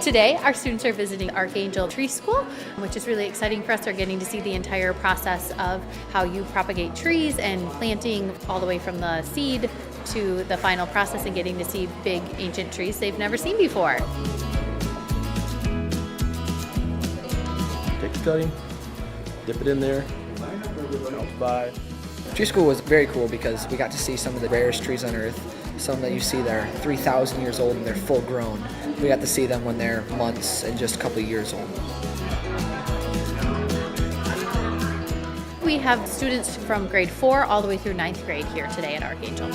Today, our students are visiting Archangel Tree School, which is really exciting for us. They're getting to see the entire process of how you propagate trees and planting all the way from the seed to the final process and getting to see big ancient trees they've never seen before. Take the cutting, dip it in there, count 5. Tree school was very cool because we got to see some of the rarest trees on earth. Some that you see that are 3,000 years old and they're full grown. We got to see them when they're months and just a couple of years old. We have students from grade 4 all the way through 9th grade here today at Archangel.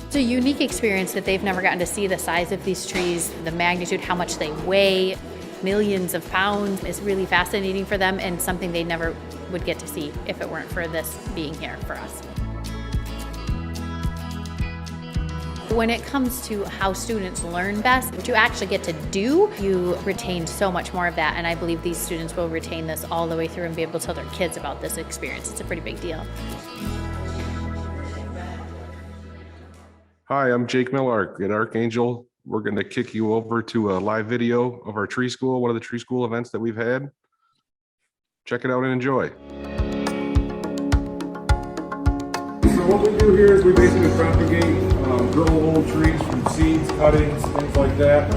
It's a unique experience that they've never gotten to see the size of these trees, the magnitude, how much they weigh, millions of pounds. Is really fascinating for them and something they never would get to see if it weren't for this being here for us. When it comes to how students learn best, what you actually get to do, you retain so much more of that, and I believe these students will retain this all the way through and be able to tell their kids about this experience. It's a pretty big deal. Hi, I'm Jake Miller at Archangel. We're going to kick you over to a live video of our tree school, one of the tree school events that we've had. Check it out and enjoy. So what we do here is we basically propagate, grow old trees from seeds, cuttings, things like that.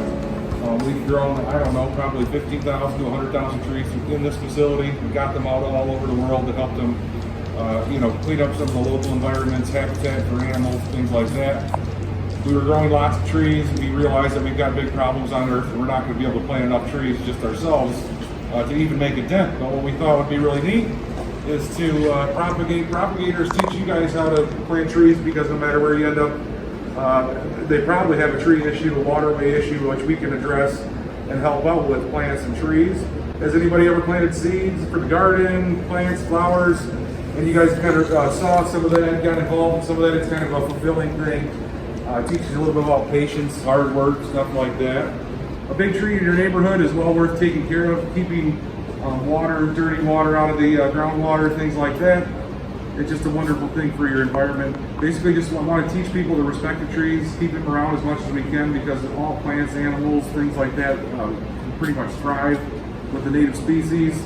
We've grown, I don't know, probably 15,000 to 100,000 trees in this facility. We got them out all over the world to help them, clean up some of the local environments, habitat for animals, things like that. We were growing lots of trees. We realized that we've got big problems on Earth and we're not going to be able to plant enough trees just ourselves to even make a dent. But what we thought would be really neat is to propagate. Propagators teach you guys how to plant trees because no matter where you end up, they probably have a tree issue, a waterway issue, which we can address and help out with plants and trees. Has anybody ever planted seeds for the garden, plants, flowers? And you guys kind of saw some of that, got involved in some of that. It's kind of a fulfilling thing. Teaches you a little bit about patience, hard work, stuff like that. A big tree in your neighborhood is well worth taking care of, keeping water, dirty water out of the groundwater, things like that. It's just a wonderful thing for your environment. Basically, just want to teach people to respect the trees, keep them around as much as we can because all plants, animals, things like that pretty much thrive with the native species.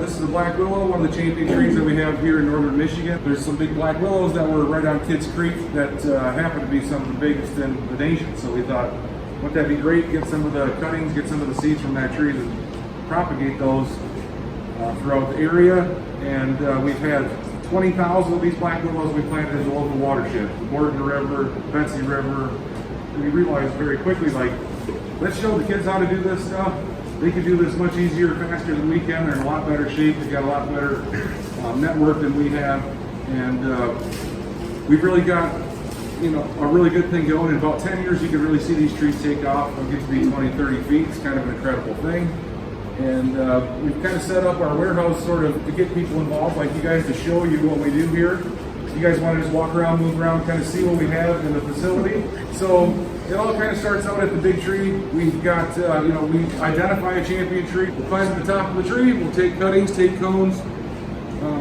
This is a black willow, one of the champion trees that we have here in northern Michigan. There's some big black willows that were right on Kids Creek that happen to be some of the biggest in the nation. So we thought, wouldn't that be great? Get some of the cuttings, get some of the seeds from that tree to propagate those throughout the area. And we've had 20,000 of these black willows we planted in the local watershed, the Morton River, Betsy River. And we realized very quickly, like, let's show the kids how to do this stuff. They can do this much easier, faster than we can. They're in a lot better shape. They've got a lot better network than we have. And we've really got, a really good thing going. In about 10 years, you can really see these trees take off. They'll get to be 20, 30 feet. It's kind of an incredible thing. And we've kind of set up our warehouse sort of to get people involved, like you guys, to show you what we do here. You guys want to just walk around, move around, kind of see what we have in the facility. So it all kind of starts out at the big tree. We've got, we identify a champion tree. We'll climb to the top of the tree. We'll take cuttings, take cones,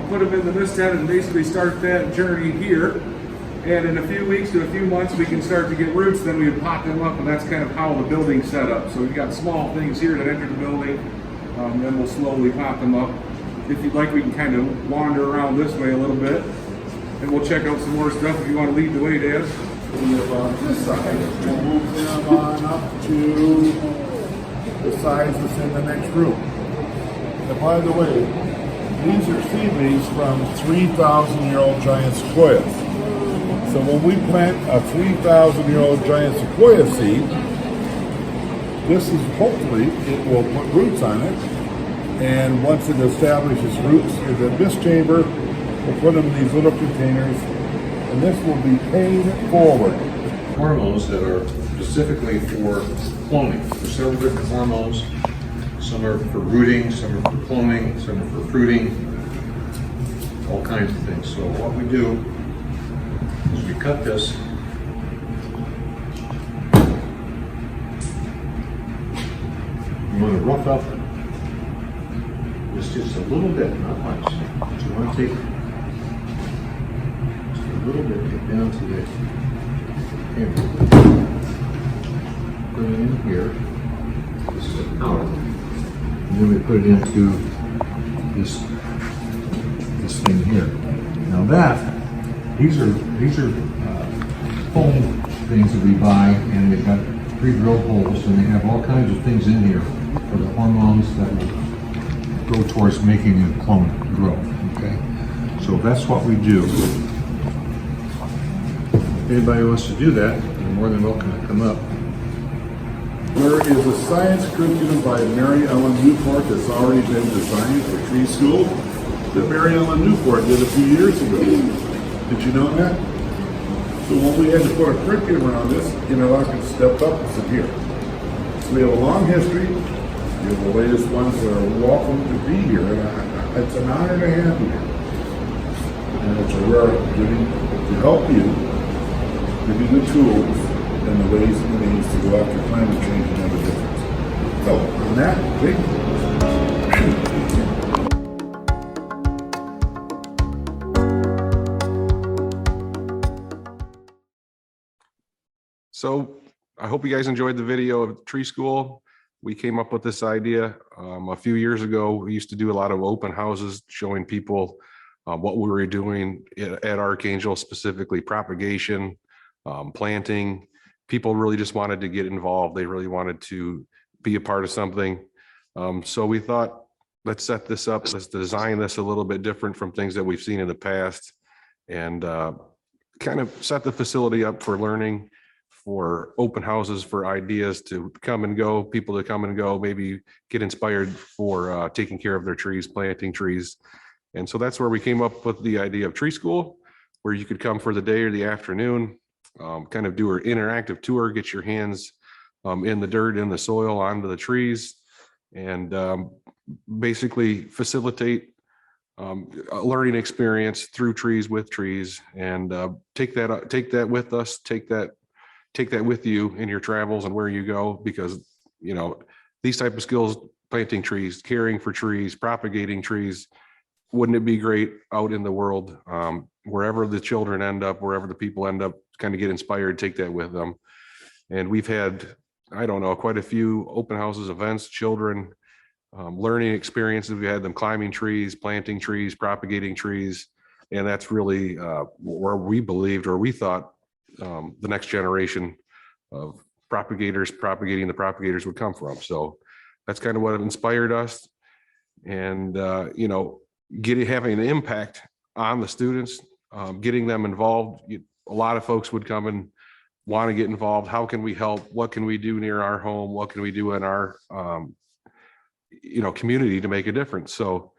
put them in the mist tent, and basically start that journey here. And in a few weeks to a few months, we can start to get roots. Then we would pop them up, and that's kind of how the building's set up. So we've got small things here that enter the building. Then we'll slowly pop them up. If you'd like, we can kind of wander around this way a little bit. And we'll check out some more stuff if you want to lead the way, Dad. We have on this side. We'll move them on up to the size that's in the next room. And by the way, these are seedlings from 3,000-year-old giant sequoias. So when we plant a 3,000-year-old giant sequoia seed, this is hopefully, it will put roots on it. And once it establishes roots in the mist chamber, we'll put them in these little containers, and this will be paid forward. Hormones that are specifically for cloning. There's several different hormones. Some are for rooting, some are for cloning, some are for fruiting, all kinds of things. So what we do is we cut this. You want to rough up this just a little bit, not much. But you want to take just a little bit, get down to the camera. put it in here. This is a powder. And then we put it into this thing here. Now these are foam things that we buy, and they've got pre-drilled holes, and they have all kinds of things in here for the hormones that will go towards making the clone grow. Okay, so that's what we do. If anybody wants to do that, you're more than welcome to come up. There is a science curriculum by Mary Ellen Newport that's already been designed for tree school that Mary Ellen Newport did a few years ago. Did you know that? So when we had to put a curriculum around this, Larkin stepped up and said, here. So we have a long history. You're the latest ones that are welcome to be here. And it's an honor to have you here. And it's a rare opportunity to help you, give you the tools and the ways and the means to go after climate change and have a difference. So on that, big. So I hope you guys enjoyed the video of Tree School. We came up with this idea a few years ago. We used to do a lot of open houses showing people what we were doing at Archangel, specifically propagation, planting. People really just wanted to get involved. They really wanted to be a part of something. So we thought, let's set this up. Let's design this a little bit different from things that we've seen in the past, and kind of set the facility up for learning, for open houses, for ideas to come and go, people to come and go, maybe get inspired for taking care of their trees, planting trees. And so that's where we came up with the idea of Tree School, where you could come for the day or the afternoon, kind of do an interactive tour, get your hands in the dirt, in the soil, onto the trees, and basically facilitate a learning experience through trees, with trees, and take that with us, take that with you in your travels and where you go, because these type of skills, planting trees, caring for trees, propagating trees, wouldn't it be great out in the world, wherever the children end up, wherever the people end up, kind of get inspired, take that with them. And we've had, I don't know, quite a few open houses, events, children learning experiences. We had them climbing trees, planting trees, propagating trees, and that's really where we believed, or we thought, the next generation of propagators propagating the propagators would come from. So that's kind of what inspired us, and having an impact on the students, getting them involved. A lot of folks would come and want to get involved. How can we help? What can we do near our home? What can we do in our community to make a difference? So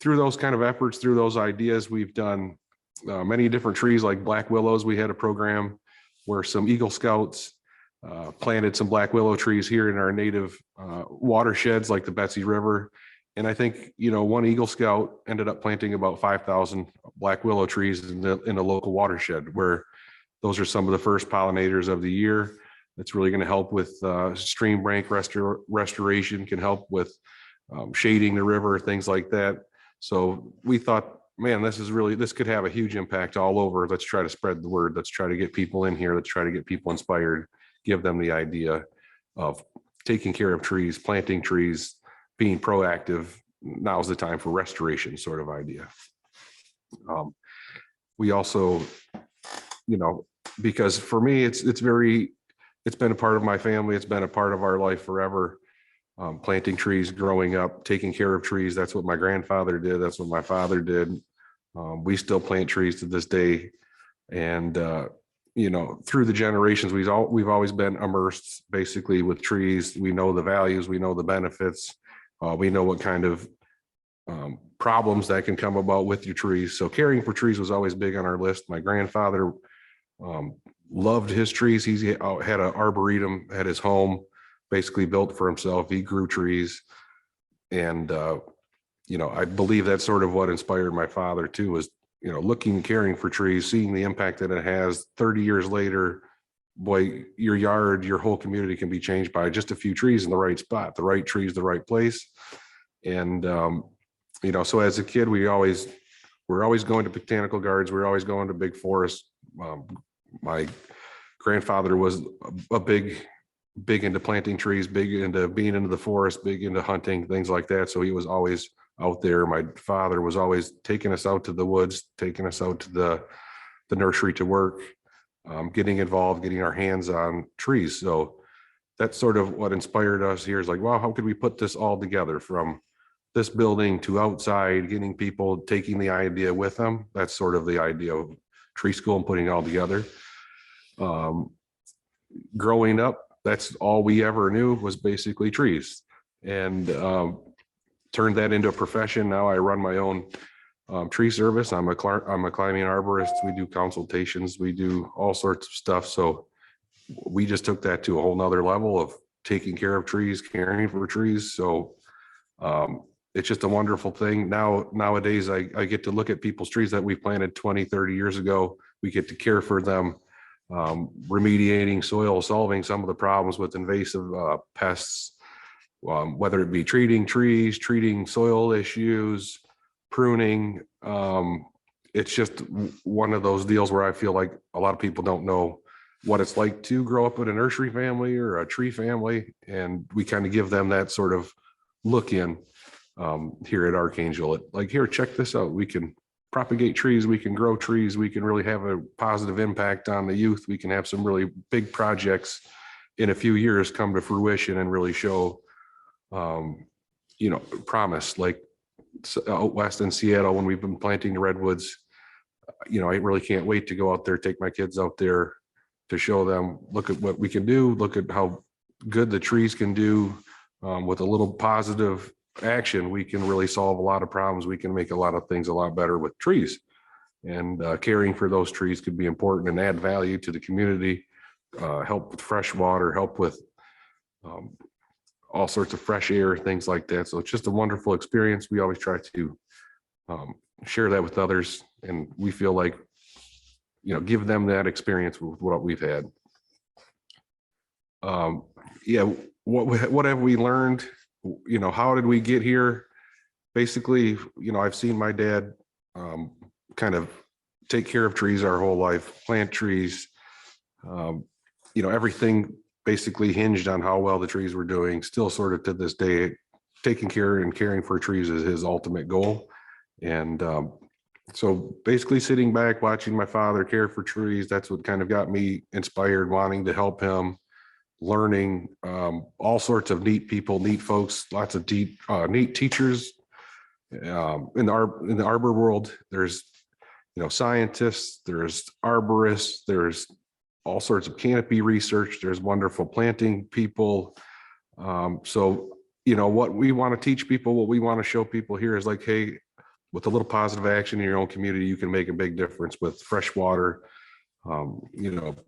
through those kind of efforts, through those ideas, we've done many different trees, like black willows. We had a program where some Eagle Scouts planted some black willow trees here in our native watersheds, like the Betsy River. And I think, one Eagle Scout ended up planting about 5,000 black willow trees in a local watershed, where those are some of the first pollinators of the year. It's really going to help with stream bank restoration, can help with shading the river, things like that. So we thought, man, this could have a huge impact all over. Let's try to spread the word. Let's try to get people in here. Let's try to get people inspired, give them the idea of taking care of trees, planting trees, being proactive. Now's the time for restoration, sort of idea. We also, because for me, it's been a part of my family. It's been a part of our life forever. Planting trees, growing up, taking care of trees. That's what my grandfather did. That's what my father did. We still plant trees to this day. And, through the generations, we've always been immersed basically with trees. We know the values, we know the benefits. We know what kind of problems that can come about with your trees. So caring for trees was always big on our list. My grandfather loved his trees. He had an arboretum at his home, basically built for himself. He grew trees. And, I believe that's sort of what inspired my father too, was, looking, caring for trees, seeing the impact that it has. 30 years later, boy, your yard, your whole community can be changed by just a few trees in the right spot, the right trees, the right place. And, so as a kid, we're always going to botanical gardens. We're always going to big forests. My grandfather was a big big into planting trees, big into being into the forest, big into hunting, things like that. So he was always out there. My father was always taking us out to the woods, taking us out to the nursery to work, getting involved, getting our hands on trees. So that's sort of what inspired us here is like, wow, how could we put this all together from this building to outside, getting people taking the idea with them. That's sort of the idea of tree school and putting it all together. Growing up, that's all we ever knew was basically trees, and turned that into a profession. Now I run my own tree service. I'm a climbing arborist. We do consultations. We do all sorts of stuff. So we just took that to a whole nother level of taking care of trees, caring for trees. So it's just a wonderful thing. Nowadays, I get to look at people's trees that we planted 20, 30 years ago. We get to care for them, remediating soil, solving some of the problems with invasive pests, whether it be treating trees, treating soil issues, pruning. It's just one of those deals where I feel like a lot of people don't know what it's like to grow up in a nursery family or a tree family. And we kind of give them that sort of look in here at Archangel. Like, here, check this out. We can propagate trees. We can grow trees. We can really have a positive impact on the youth. We can have some really big projects in a few years come to fruition and really show, promise. Like out west in Seattle, when we've been planting the redwoods, I really can't wait to go out there, take my kids out there to show them, look at what we can do, look at how good the trees can do. With a little positive action, we can really solve a lot of problems. We can make a lot of things a lot better with trees, and caring for those trees could be important and add value to the community, help with fresh water, help with all sorts of fresh air, things like that. So it's just a wonderful experience. We always try to share that with others, and we feel like, give them that experience with what we've had. What have we learned? How did we get here? Basically, I've seen my dad kind of take care of trees our whole life, plant trees. Everything basically hinged on how well the trees were doing. Still sort of to this day, taking care and caring for trees is his ultimate goal. And so basically sitting back, watching my father care for trees, that's what kind of got me inspired, wanting to help him, learning all sorts of neat people, neat folks, lots of neat teachers. In the arbor world, there's scientists, there's arborists, there's all sorts of canopy research, there's wonderful planting people. So what we want to teach people, what we want to show people here is like, hey, with a little positive action in your own community, you can make a big difference with fresh water,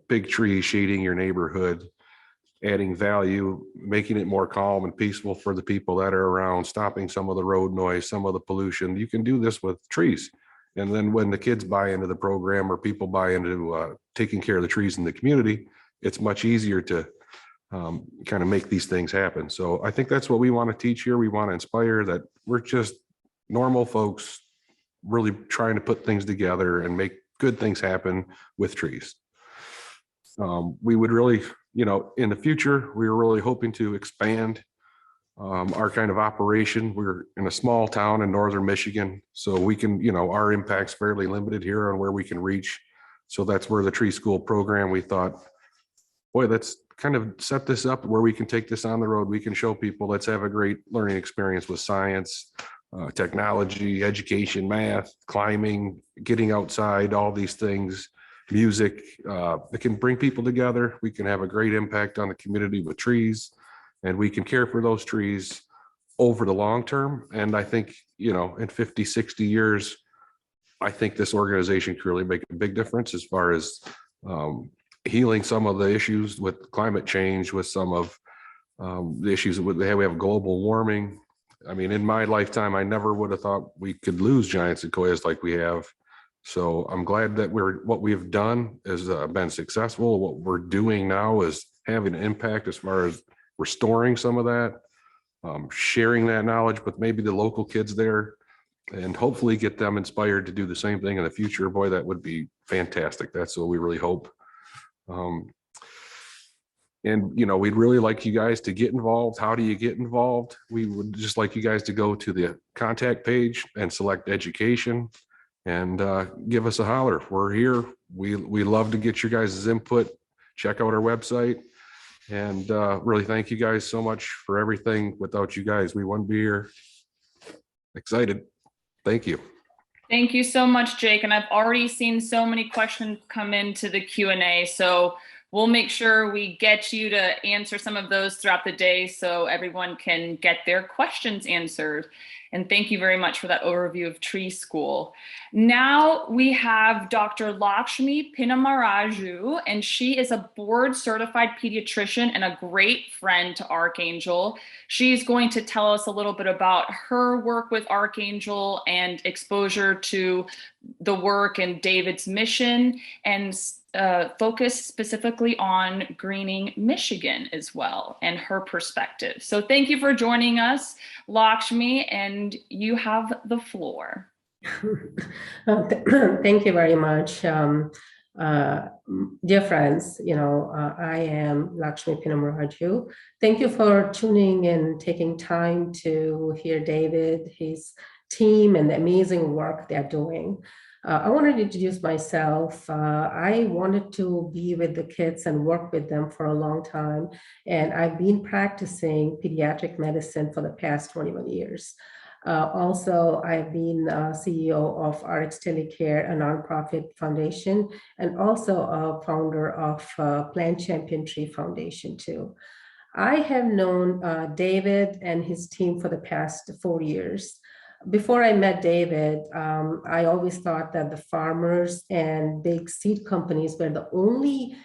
big trees shading your neighborhood, adding value, making it more calm and peaceful for the people that are around, stopping some of the road noise, some of the pollution. You can do this with trees. And then when the kids buy into the program or people buy into taking care of the trees in the community, it's much easier to kind of make these things happen. So I think that's what we want to teach here. We want to inspire that we're just normal folks really trying to put things together and make good things happen with trees. We would really, in the future, we were really hoping to expand our kind of operation. We're in a small town in northern Michigan, so we can, our impact's fairly limited here on where we can reach. So that's where the tree school program, we thought, boy, let's kind of set this up where we can take this on the road. We can show people, let's have a great learning experience with science, technology, education, math, climbing, getting outside, all these things, music. It can bring people together. We can have a great impact on the community with trees, and we can care for those trees over the long term. And I think, in 50, 60 years, I think this organization can really make a big difference as far as healing some of the issues with climate change, with some of the issues with, we have global warming. I mean, in my lifetime, I never would have thought we could lose giant sequoias like we have. So I'm glad that what we've done has been successful. What we're doing now is having an impact as far as restoring some of that, sharing that knowledge with maybe the local kids there, and hopefully get them inspired to do the same thing in the future. Boy, that would be fantastic. That's what we really hope. And, we'd really like you guys to get involved. How do you get involved? We would just like you guys to go to the contact page and select education and give us a holler. We're here. We love to get your guys' input. Check out our website. And really thank you guys so much for everything. Without you guys, we wouldn't be here. Excited. Thank you. Thank you so much, Jake. And I've already seen so many questions come into the Q&A. So we'll make sure we get you to answer some of those throughout the day so everyone can get their questions answered. And thank you very much for that overview of Tree School. Now we have Dr. Lakshmi Pinamaraju, and she is a board certified pediatrician and a great friend to Archangel. She's going to tell us a little bit about her work with Archangel and exposure to the work and David's mission, and focus specifically on greening Michigan as well and her perspective. So thank you for joining us, Lakshmi, and you have the floor. Thank you very much. Dear friends, I am Lakshmi Pinamaraju. Thank you for tuning in, taking time to hear David, his team, and the amazing work they're doing. I wanted to introduce myself. I wanted to be with the kids and work with them for a long time, and I've been practicing pediatric medicine for the past 21 years. Also, I've been CEO of RX Telecare, a nonprofit foundation, and also a founder of Plant Champion Tree Foundation too. I have known David and his team for the past 4 years. Before I met David, I always thought that the farmers and big seed companies were the only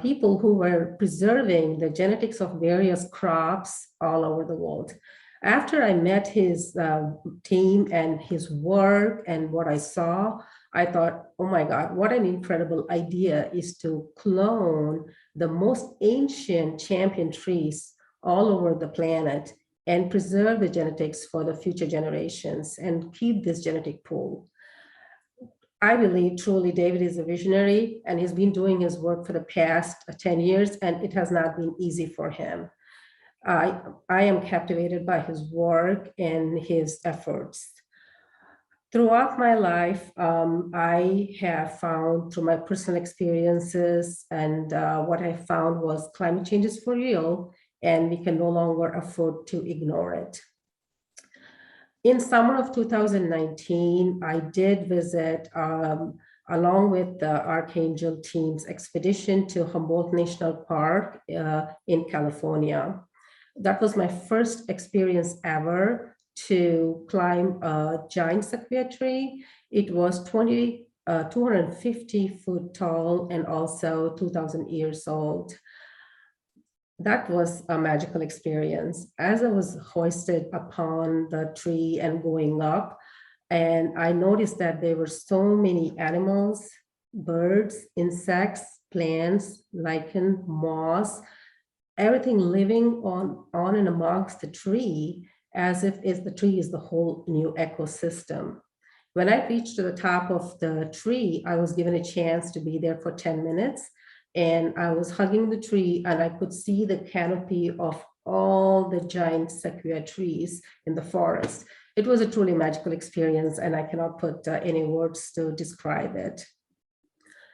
people who were preserving the genetics of various crops all over the world. After I met his team and his work and what I saw, I thought, oh my God, what an incredible idea is to clone the most ancient champion trees all over the planet and preserve the genetics for the future generations and keep this genetic pool. I believe truly David is a visionary, and he's been doing his work for the past 10 years, and it has not been easy for him. I am captivated by his work and his efforts. Throughout my life, I have found through my personal experiences, and what I found was climate change is for real, and we can no longer afford to ignore it. In summer of 2019, I did visit, along with the Archangel team's expedition to Humboldt National Park in California. That was my first experience ever to climb a giant sequoia tree. It was 250 foot tall and also 2,000 years old. That was a magical experience. As I was hoisted upon the tree and going up, and I noticed that there were so many animals, birds, insects, plants, lichen, moss, everything living on and amongst the tree, as if the tree is the whole new ecosystem. When I reached to the top of the tree, I was given a chance to be there for 10 minutes. And I was hugging the tree, and I could see the canopy of all the giant sequoia trees in the forest. It was a truly magical experience, and I cannot put any words to describe it.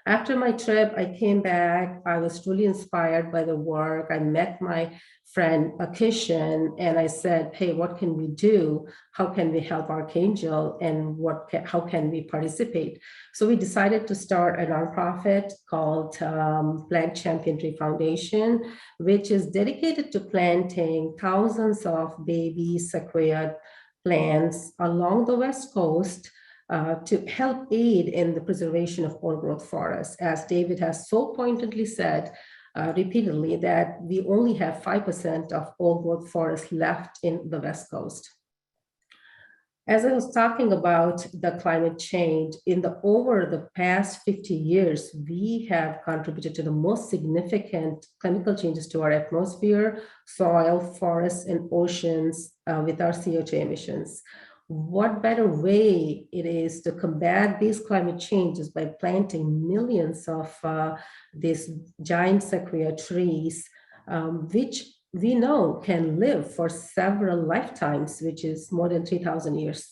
After my trip, I came back. I was truly inspired by the work. I met my friend Kishan, and I said, hey, what can we do? How can we help Archangel? And how can we participate? So we decided to start a nonprofit called Plant Champion Tree Foundation, which is dedicated to planting thousands of baby sequoia plants along the West Coast to help aid in the preservation of old growth forests. As David has so pointedly said repeatedly, that we only have 5% of old growth forests left in the West Coast. As I was talking about the climate change, over the past 50 years, we have contributed to the most significant chemical changes to our atmosphere, soil, forests, and oceans with our CO2 emissions. What better way it is to combat these climate changes by planting millions of these giant sequoia trees which we know can live for several lifetimes, which is more than 3,000 years.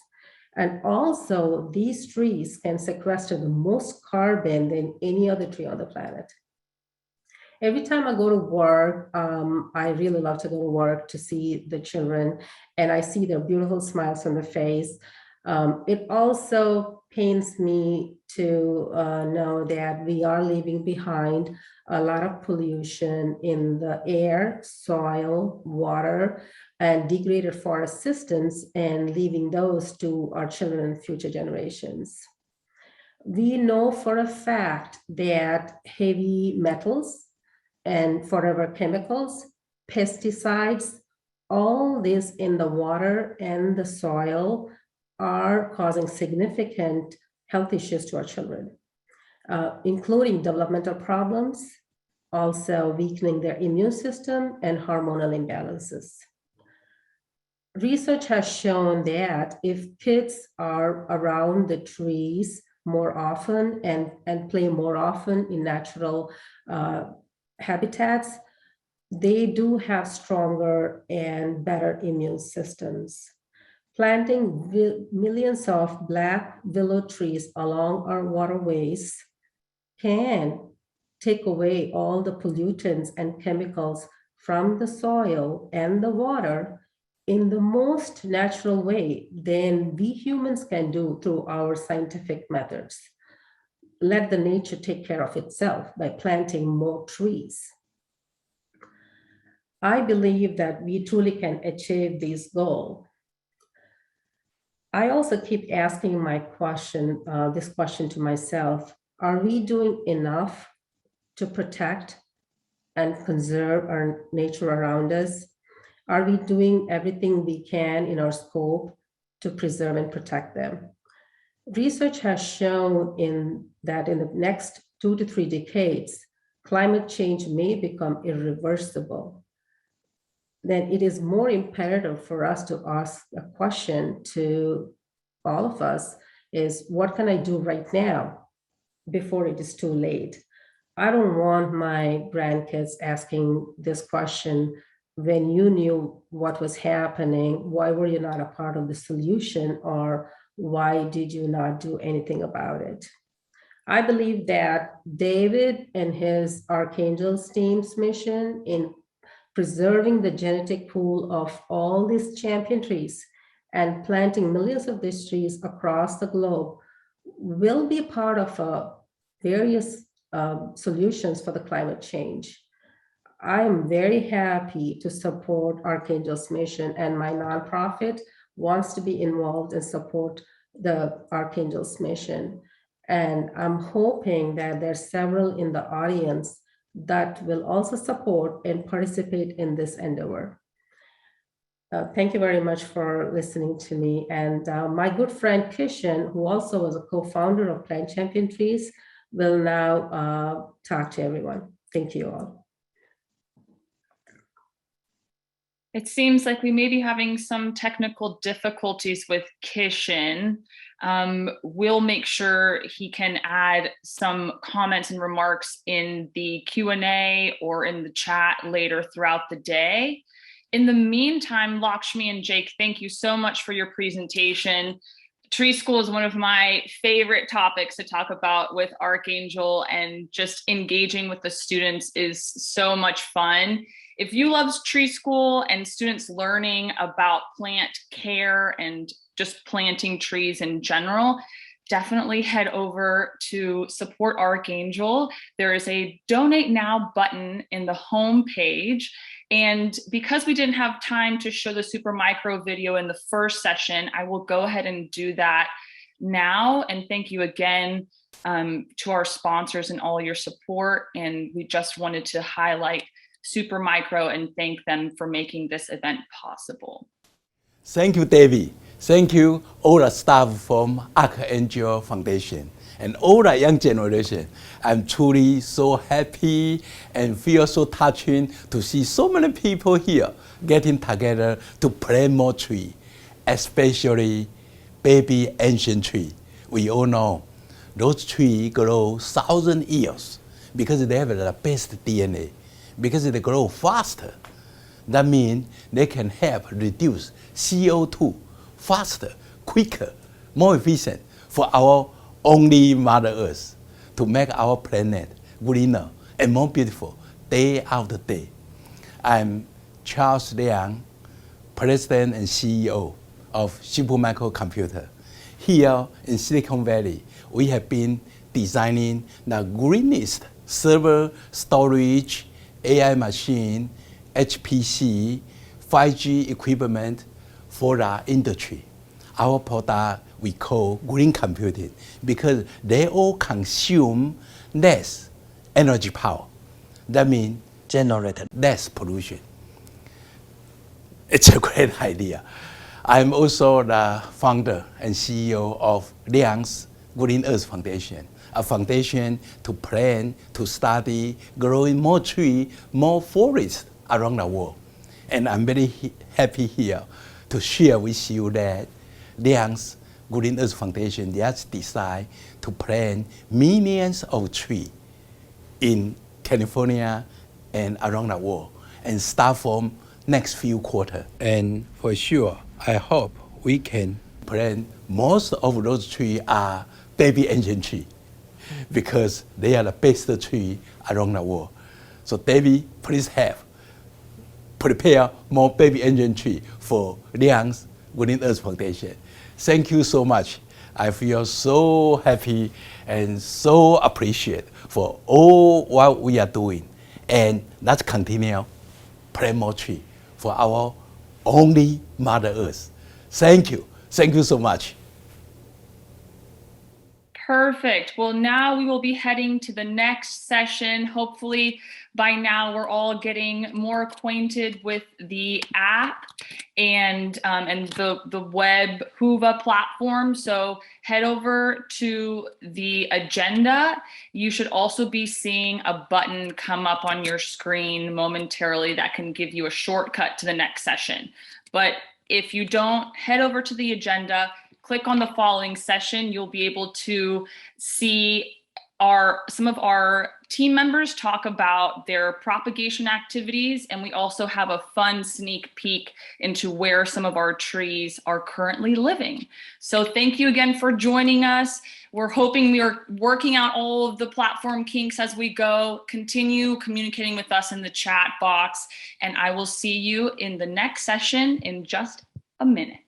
And also, these trees can sequester the most carbon than any other tree on the planet. Every time I go to work, I really love to go to work to see the children, and I see their beautiful smiles on their face. It also pains me to know that we are leaving behind a lot of pollution in the air, soil, water, and degraded forest systems, and leaving those to our children and future generations. We know for a fact that heavy metals and forever chemicals, pesticides, all this in the water and the soil are causing significant health issues to our children, including developmental problems, also weakening their immune system and hormonal imbalances. Research has shown that if kids are around the trees more often and play more often in natural habitats, they do have stronger and better immune systems. Planting millions of black willow trees along our waterways can take away all the pollutants and chemicals from the soil and the water in the most natural way than we humans can do through our scientific methods. Let the nature take care of itself by planting more trees. I believe that we truly can achieve this goal. I also keep asking this question to myself: are we doing enough to protect and conserve our nature around us? Are we doing everything we can in our scope to preserve and protect them? Research has shown that in the next 2 to 3 decades, climate change may become irreversible. Then it is more imperative for us to ask a question to all of us is, what can I do right now before it is too late? I don't want my grandkids asking this question: when you knew what was happening, why were you not a part of the solution, or why did you not do anything about it? I believe that David and his Archangel's team's mission in preserving the genetic pool of all these champion trees and planting millions of these trees across the globe will be part of various solutions for the climate change. I am very happy to support Archangel's mission, and my nonprofit wants to be involved and support the Archangel's mission. And I'm hoping that there's several in the audience that will also support and participate in this endeavor. Thank you very much for listening to me. And my good friend Kishan, who also was a co-founder of Plant Champion Trees, will now talk to everyone. Thank you all. It seems like we may be having some technical difficulties with Kishan. We'll make sure he can add some comments and remarks in the Q&A or in the chat later throughout the day. In the meantime, Lakshmi and Jake, thank you so much for your presentation. Tree School is one of my favorite topics to talk about with Archangel, and just engaging with the students is so much fun. If you love Tree School and students learning about plant care and just planting trees in general, definitely head over to support Archangel. There is a donate now button in the home page. And because we didn't have time to show the super micro video in the first session, I will go ahead and do that now. And thank you again to our sponsors and all your support. And we just wanted to highlight Super Micro and thank them for making this event possible. Thank you, David. Thank you, all the staff from Archangel Foundation and all the young generation. I'm truly so happy and feel so touching to see so many people here getting together to plant more trees, especially baby ancient trees. We all know those trees grow 1,000 years because they have the best DNA. because they grow faster. That means they can help reduce CO2 faster, quicker, more efficient for our only Mother Earth to make our planet greener and more beautiful day after day. I'm Charles Liang, President and CEO of Supermicro Computer. Here in Silicon Valley, we have been designing the greenest server storage, AI machine, HPC, 5G equipment for the industry. Our product we call green computing because they all consume less energy power. That means generate less pollution. It's a great idea. I'm also the founder and CEO of Liang's Green Earth Foundation, a foundation to plan, to study, growing more trees, more forests around the world. And I'm very happy here to share with you that Liang's Green Earth Foundation just decided to plant millions of trees in California and around the world and start from next few quarters. And for sure, I hope we can plant most of those trees are baby engine trees because they are the best trees around the world. So David, please help prepare more baby engine trees for Liang's Green Earth Foundation. Thank you so much. I feel so happy and so appreciate for all what we are doing. And let's continue plant more trees for our only Mother Earth. Thank you. Thank you so much. Perfect. Well, now we will be heading to the next session. Hopefully by now we're all getting more acquainted with the app and the web Whova platform. So head over to the agenda. You should also be seeing a button come up on your screen momentarily that can give you a shortcut to the next session. But if you don't, head over to the agenda, click on the following session. You'll be able to see some of our team members talk about their propagation activities, and we also have a fun sneak peek into where some of our trees are currently living. So thank you again for joining us. We're hoping we are working out all of the platform kinks as we go. Continue communicating with us in the chat box, and I will see you in the next session in just a minute.